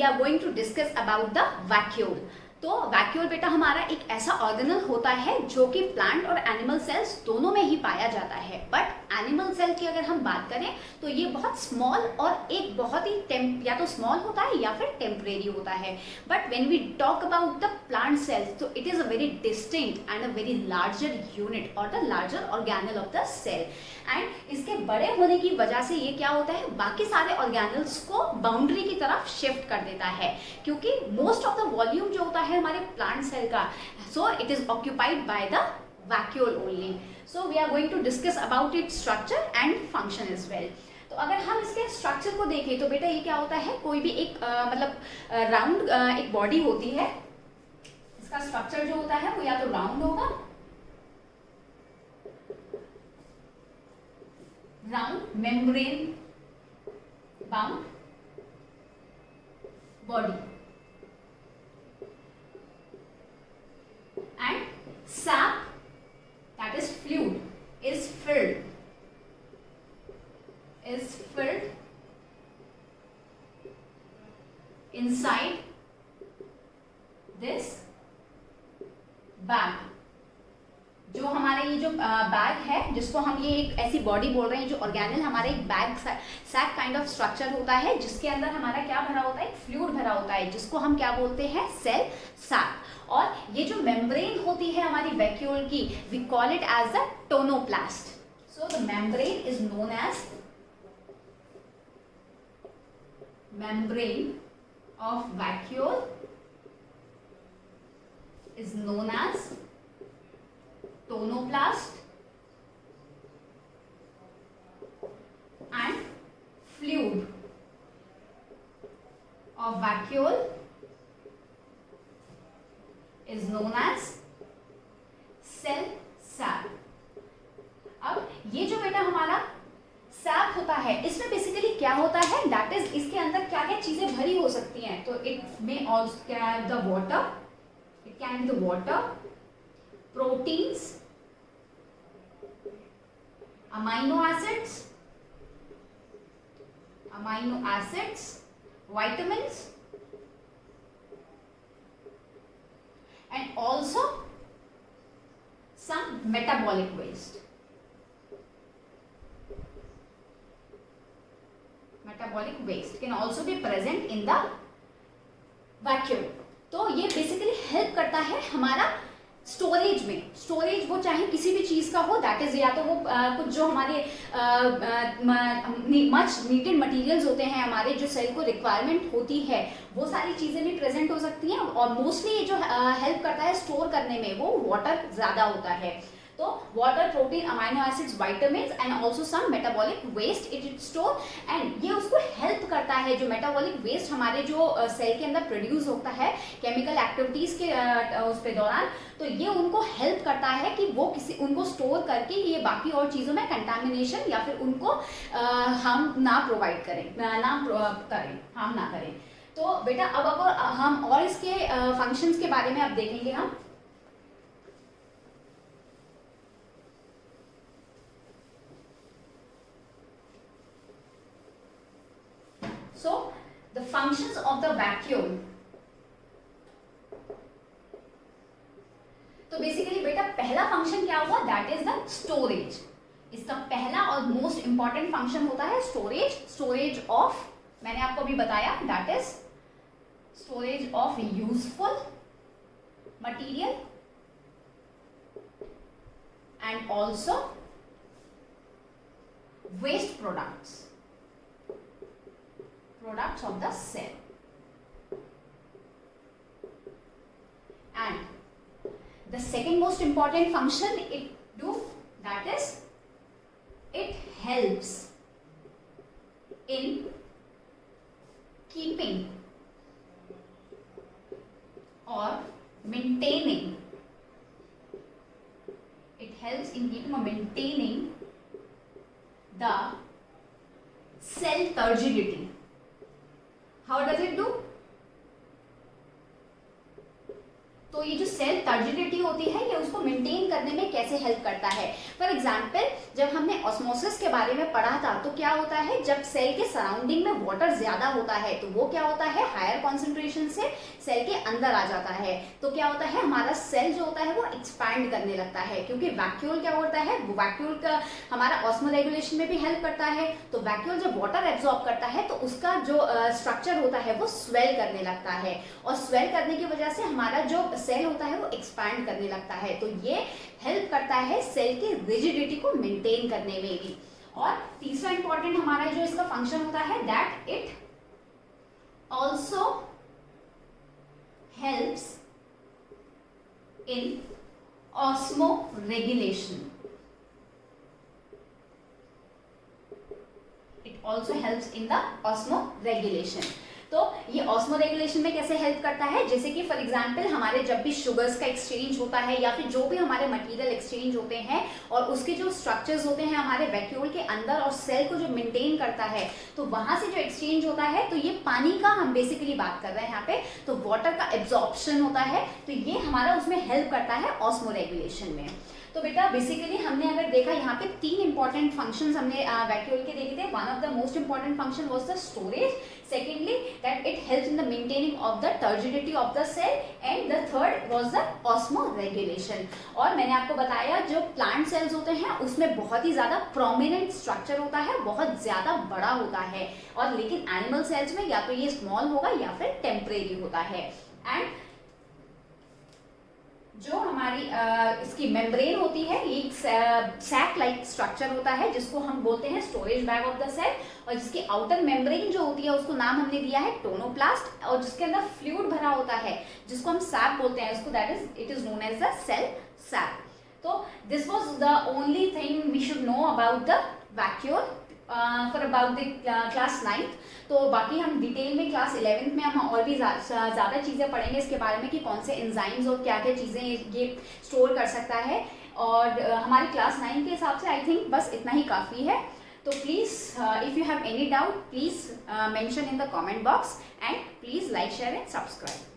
are going to discuss about the vacuole. तो vacuole बेटा हमारा एक ऐसा ऑर्गेनल होता है जो कि प्लांट और एनिमल सेल्स दोनों में ही पाया जाता है। बट एनिमल सेल की अगर हम बात करें तो ये बहुत स्मॉल और एक बहुत ही या तो स्मॉल होता है या फिर टेम्परेरी होता है। But when we talk about the plant cells तो it is a very distinct and a very larger unit और the larger organelle of the cell. And इसके बड़े होने की वजह से ये क्या होता है, बाकी सारे ऑर्गेनल्स को बाउंड्री की तरफ शिफ्ट कर देता है, क्योंकि मोस्ट ऑफ द वॉल्यूम जो होता है हमारे प्लांट सेल का, so it is occupied by the vacuole only. So we are going to discuss about its structure and function as well. तो अगर हम इसके स्ट्रक्चर को देखें तो बेटा ये क्या होता है, कोई भी एक मतलब राउंड एक बॉडी होती है, इसका स्ट्रक्चर जो होता है वो या तो राउंड होगा, round membrane bound body, and sap, that is fluid, is filled inside this bag। जो हमारा ये जो बैग है, जिसको हम ये एक ऐसी बॉडी बोल रहे हैं, जो ऑर्गेनल हमारा एक bag sac kind of structure होता है, जिसके अंदर हमारा क्या भरा होता है, एक फ्लूइड भरा होता है, जिसको हम क्या बोलते हैं, सेल सैक। और ये जो मेम्ब्रेन होती है हमारी वैक्यूल की, we call it as the tonoplast. So the membrane is known as membrane of vacuole is known as tonoplast and fluid of vacuole is known as cell sap। अब ये जो बेटा हमारा सैप होता है, इसमें बेसिकली क्या होता है, दैट इज इसके अंदर क्या क्या चीजें भरी हो सकती हैं। तो इट में also the water, it can be the water, proteins, amino acids, vitamins, and also some metabolic waste। Metabolic waste can also be present in the vacuum। तो ये बेसिकली हेल्प करता है हमारा स्टोरेज में। स्टोरेज वो चाहे किसी भी चीज का हो, दैट इज या तो वो कुछ जो हमारे मच नीडेड मटेरियल्स होते हैं, हमारे जो सेल को रिक्वायरमेंट होती है, वो सारी चीजें भी प्रेजेंट हो सकती हैं। और मोस्टली जो हेल्प करता है स्टोर करने में, वो वाटर ज्यादा होता है। तो water, protein, amino acids, vitamins and also some metabolic waste it store. And ये उसको हेल्प करता है, जो मेटाबॉलिक वेस्ट हमारे जो सेल के अंदर प्रोड्यूस होता है केमिकल एक्टिविटीज के उस पे दौरान, तो ये उनको हेल्प करता है कि वो उनको स्टोर करके ये बाकी और चीज़ों में कंटामिनेशन या फिर उनको हार्म ना प्रोवाइड करें, हार्म ना करें। तो बेटा अब हम और इसके फंक्शंस के बारे में अब देखेंगे हम। So the functions of the vacuole, तो बेसिकली बेटा पहला फंक्शन क्या हुआ, दैट इज द स्टोरेज। इसका पहला और मोस्ट इंपॉर्टेंट फंक्शन होता है स्टोरेज। स्टोरेज ऑफ, मैंने आपको अभी बताया, that is storage of useful material and also waste products of the cell। And the second most important function it do, that is it helps in keeping or maintaining, it helps in keeping or maintaining the cell turgidity। How does it do? तो ये जो cell turgidity होती है ये उसको maintain करने में कैसे हेल्प करता है। फॉर एग्जांपल जब हमने ऑस्मोसिस के बारे में पढ़ा था तो क्या होता है, जब सेल के सराउंडिंग में वाटर ज्यादा होता है तो वो क्या होता है, हायर कॉन्सेंट्रेशन से सेल के अंदर आ जाता है। तो क्या होता है, हमारा सेल जो होता है वो एक्सपैंड करने लगता है, क्योंकि वैक्यूल क्या होता है, वैक्यूल का हमारा ऑस्मोरेगुलेशन में भी हेल्प करता है। तो वैक्यूल जब वाटर एब्जॉर्ब करता है तो उसका जो स्ट्रक्चर होता है वो स्वेल करने लगता है, और स्वेल करने की वजह से हमारा जो सेल होता है वो एक्सपैंड करने लगता है। तो ये हेल्प करता है सेल की रिजिडिटी को मेंटेन करने में भी। और तीसरा इंपॉर्टेंट हमारा जो इसका फंक्शन होता है, that it also helps in osmoregulation. It also helps in the osmoregulation. तो ये ऑस्मोरेगुलेशन में कैसे हेल्प करता है, जैसे कि फॉर एग्जांपल हमारे जब भी शुगर्स का एक्सचेंज होता है या फिर जो भी हमारे मटेरियल एक्सचेंज होते हैं और उसके जो स्ट्रक्चर्स होते हैं हमारे वैक्यूल के अंदर और सेल को जो मेंटेन करता है, तो वहां से जो एक्सचेंज होता है, तो ये पानी का हम बेसिकली बात कर रहे हैं यहाँ पे, तो वाटर का एब्जॉर्प्शन होता है, तो ये हमारा उसमें हेल्प करता है ऑस्मोरेगुलेशन में। तो बेटा बेसिकली हमने अगर देखा यहाँ पे 3 इंपॉर्टेंट फंक्शंस हमने वैक्यूल के देखे थे। One of the most important function was the storage, secondly that it helps in the maintaining of the turgidity of the cell, and the third was the osmoregulation. और मैंने आपको बताया जो plant cells होते हैं उसमें बहुत ही ज्यादा प्रोमिनेंट स्ट्रक्चर होता है, बहुत ज्यादा बड़ा होता है, और लेकिन एनिमल सेल्स में या तो ये स्मॉल होगा या फिर टेम्परेरी होता है। एंड जो हमारी इसकी मेम्ब्रेन होती है ये सैक लाइक स्ट्रक्चर होता है जिसको हम बोलते हैं storage bag of the cell, और जिसकी आउटर मेम्ब्रेन जो होती है उसको नाम हमने दिया है टोनोप्लास्ट, और जिसके अंदर फ्लूइड भरा होता है जिसको हम सैप बोलते हैं, उसको that is it is known as the cell sap. तो this was the only thing we should know about the vacuole for about the class 9th। तो बाकी हम डिटेल में क्लास 11th में हम और भी ज़्यादा चीज़ें पढ़ेंगे इसके बारे में कि कौन से एंजाइम्स और क्या क्या चीज़ें ये स्टोर कर सकता है। और हमारी क्लास 9 के हिसाब से आई थिंक बस इतना ही काफ़ी है। तो please if you have any doubt please mention in the comment box, and please like share and subscribe.